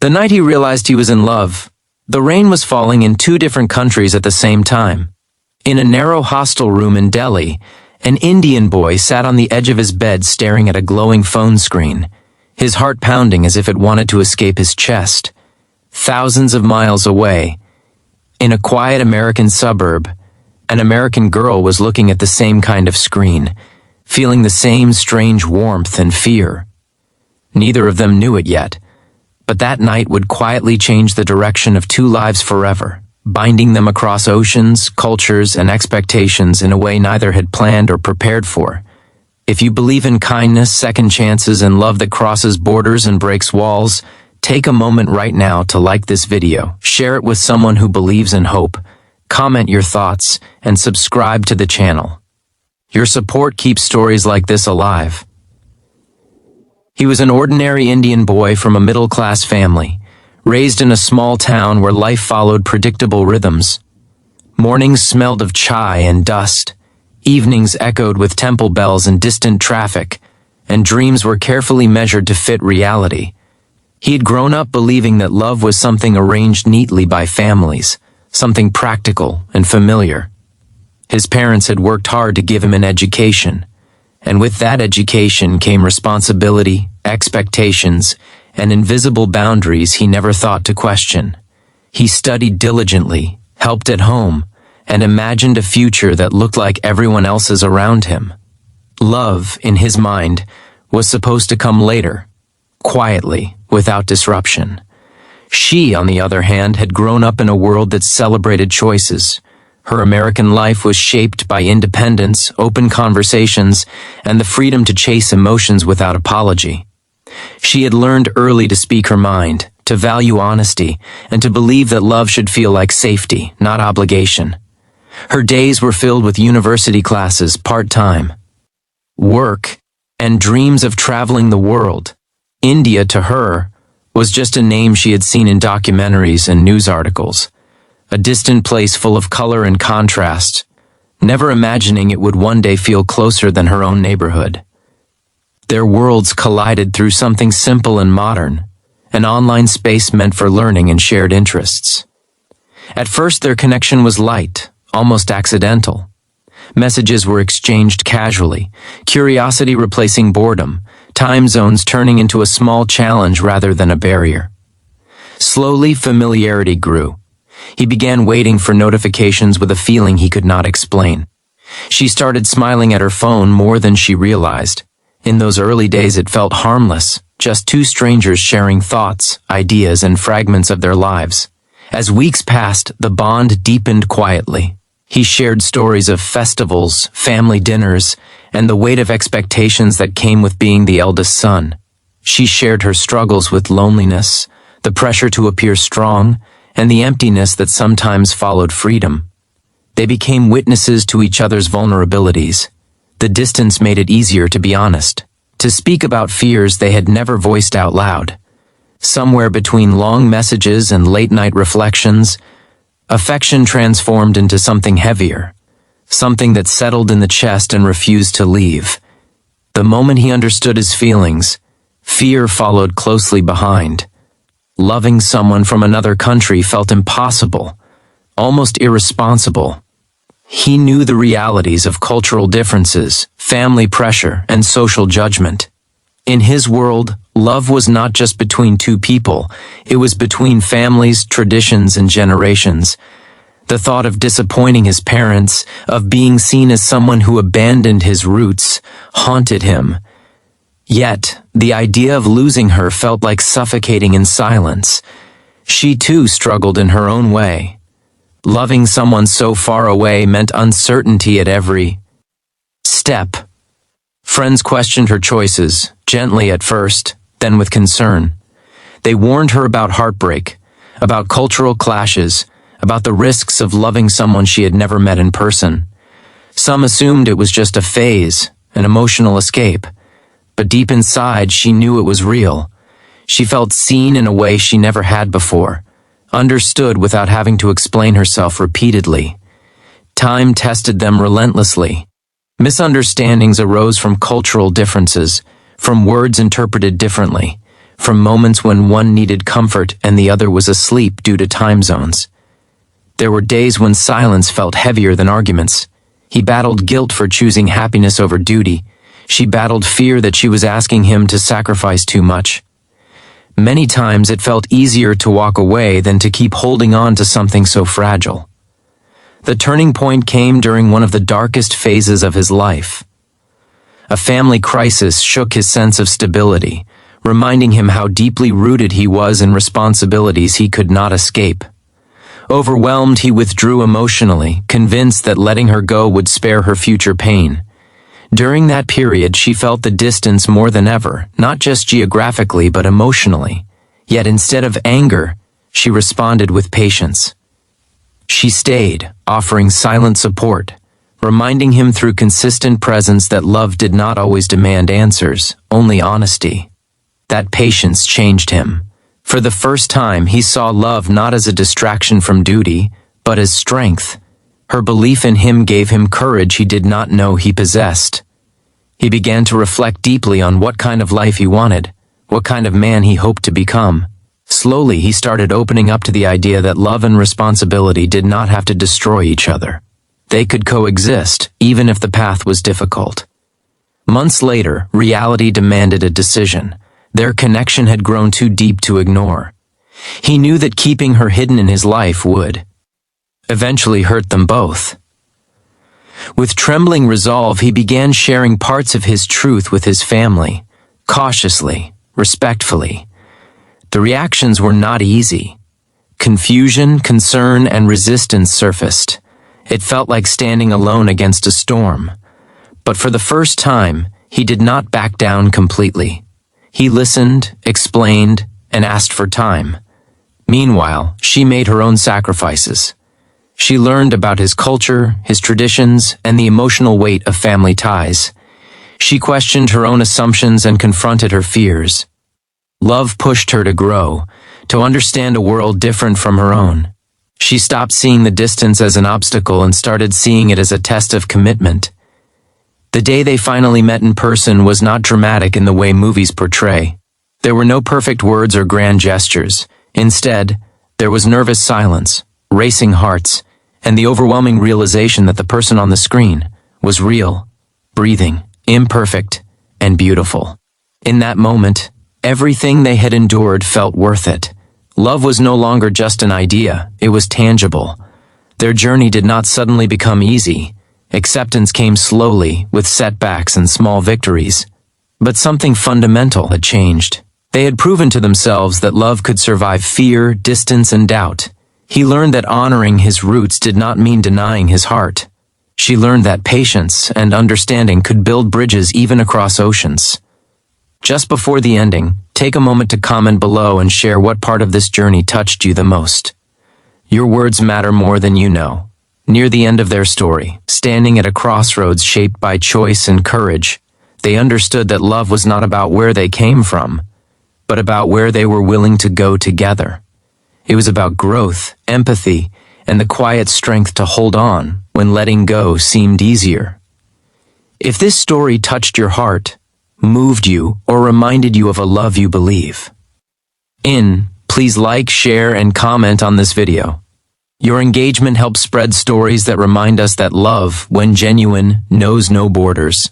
The night he realized he was in love, the rain was falling in two different countries at the same time. In a narrow hostel room in Delhi, an Indian boy sat on the edge of his bed staring at a glowing phone screen, his heart pounding as if it wanted to escape his chest. Thousands of miles away, in a quiet American suburb, an American girl was looking at the same kind of screen, feeling the same strange warmth and fear. Neither of them knew it yet, but that night would quietly change the direction of two lives forever, binding them across oceans, cultures, and expectations in a way neither had planned or prepared for. If you believe in kindness, second chances, and love that crosses borders and breaks walls, take a moment right now to like this video, share it with someone who believes in hope, comment your thoughts, and subscribe to the channel. Your support keeps stories like this alive. He was an ordinary Indian boy from a middle-class family, raised in a small town where life followed predictable rhythms. Mornings smelled of chai and dust, evenings echoed with temple bells and distant traffic, and dreams were carefully measured to fit reality. He'd grown up believing that love was something arranged neatly by families, something practical and familiar. His parents had worked hard to give him an education, and with that education came responsibility, expectations, and invisible boundaries he never thought to question. He studied diligently, helped at home, and imagined a future that looked like everyone else's around him. Love, in his mind, was supposed to come later, quietly, without disruption. She, on the other hand, had grown up in a world that celebrated choices. Her American life was shaped by independence, open conversations, and the freedom to chase emotions without apology. She had learned early to speak her mind, to value honesty, and to believe that love should feel like safety, not obligation. Her days were filled with university classes, part-time, work, and dreams of traveling the world. India, to her, was just a name she had seen in documentaries and news articles. A distant place full of color and contrast, never imagining it would one day feel closer than her own neighborhood. Their worlds collided through something simple and modern, an online space meant for learning and shared interests. At first, their connection was light, almost accidental. Messages were exchanged casually, curiosity replacing boredom, time zones turning into a small challenge rather than a barrier. Slowly, familiarity grew. He began waiting for notifications with a feeling he could not explain. She started smiling at her phone more than she realized. In those early days it felt harmless, just two strangers sharing thoughts, ideas, and fragments of their lives. As weeks passed, the bond deepened quietly. He shared stories of festivals, family dinners, and the weight of expectations that came with being the eldest son. She shared her struggles with loneliness, the pressure to appear strong, and the emptiness that sometimes followed freedom. They became witnesses to each other's vulnerabilities. The distance made it easier to be honest, to speak about fears they had never voiced out loud. Somewhere between long messages and late-night reflections, affection transformed into something heavier, something that settled in the chest and refused to leave. The moment he understood his feelings, fear followed closely behind. Loving someone from another country felt impossible, almost irresponsible. He knew the realities of cultural differences, family pressure, and social judgment. In his world, love was not just between two people, it was between families, traditions, and generations. The thought of disappointing his parents, of being seen as someone who abandoned his roots, haunted him. Yet, the idea of losing her felt like suffocating in silence. She too struggled in her own way. Loving someone so far away meant uncertainty at every step. Friends questioned her choices, gently at first, then with concern. They warned her about heartbreak, about cultural clashes, about the risks of loving someone she had never met in person. Some assumed it was just a phase, an emotional escape. But deep inside, she knew it was real. She felt seen in a way she never had before, understood without having to explain herself repeatedly. Time tested them relentlessly. Misunderstandings arose from cultural differences, from words interpreted differently, from moments when one needed comfort and the other was asleep due to time zones. There were days when silence felt heavier than arguments. He battled guilt for choosing happiness over duty. She battled fear that she was asking him to sacrifice too much. Many times it felt easier to walk away than to keep holding on to something so fragile. The turning point came during one of the darkest phases of his life. A family crisis shook his sense of stability, reminding him how deeply rooted he was in responsibilities he could not escape. Overwhelmed, he withdrew emotionally, convinced that letting her go would spare her future pain. During that period, she felt the distance more than ever, not just geographically but emotionally. Yet instead of anger, she responded with patience. She stayed, offering silent support, reminding him through consistent presence that love did not always demand answers, only honesty. That patience changed him. For the first time, he saw love not as a distraction from duty, but as strength. Her belief in him gave him courage he did not know he possessed. He began to reflect deeply on what kind of life he wanted, what kind of man he hoped to become. Slowly, he started opening up to the idea that love and responsibility did not have to destroy each other. They could coexist, even if the path was difficult. Months later, reality demanded a decision. Their connection had grown too deep to ignore. He knew that keeping her hidden in his life would eventually hurt them both. With trembling resolve, he began sharing parts of his truth with his family, cautiously, respectfully. The reactions were not easy. Confusion, concern, and resistance surfaced. It felt like standing alone against a storm. But for the first time, he did not back down completely. He listened, explained, and asked for time. Meanwhile, she made her own sacrifices. She learned about his culture, his traditions, and the emotional weight of family ties. She questioned her own assumptions and confronted her fears. Love pushed her to grow, to understand a world different from her own. She stopped seeing the distance as an obstacle and started seeing it as a test of commitment. The day they finally met in person was not dramatic in the way movies portray. There were no perfect words or grand gestures. Instead, there was nervous silence, racing hearts, and the overwhelming realization that the person on the screen was real, breathing, imperfect, and beautiful. In that moment, everything they had endured felt worth it. Love was no longer just an idea, it was tangible. Their journey did not suddenly become easy. Acceptance came slowly, with setbacks and small victories. But something fundamental had changed. They had proven to themselves that love could survive fear, distance, and doubt. He learned that honoring his roots did not mean denying his heart. She learned that patience and understanding could build bridges even across oceans. Just before the ending, take a moment to comment below and share what part of this journey touched you the most. Your words matter more than you know. Near the end of their story, standing at a crossroads shaped by choice and courage, they understood that love was not about where they came from, but about where they were willing to go together. It was about growth, empathy, and the quiet strength to hold on when letting go seemed easier. If this story touched your heart, moved you, or reminded you of a love you believe, please like, share, and comment on this video. Your engagement helps spread stories that remind us that love, when genuine, knows no borders.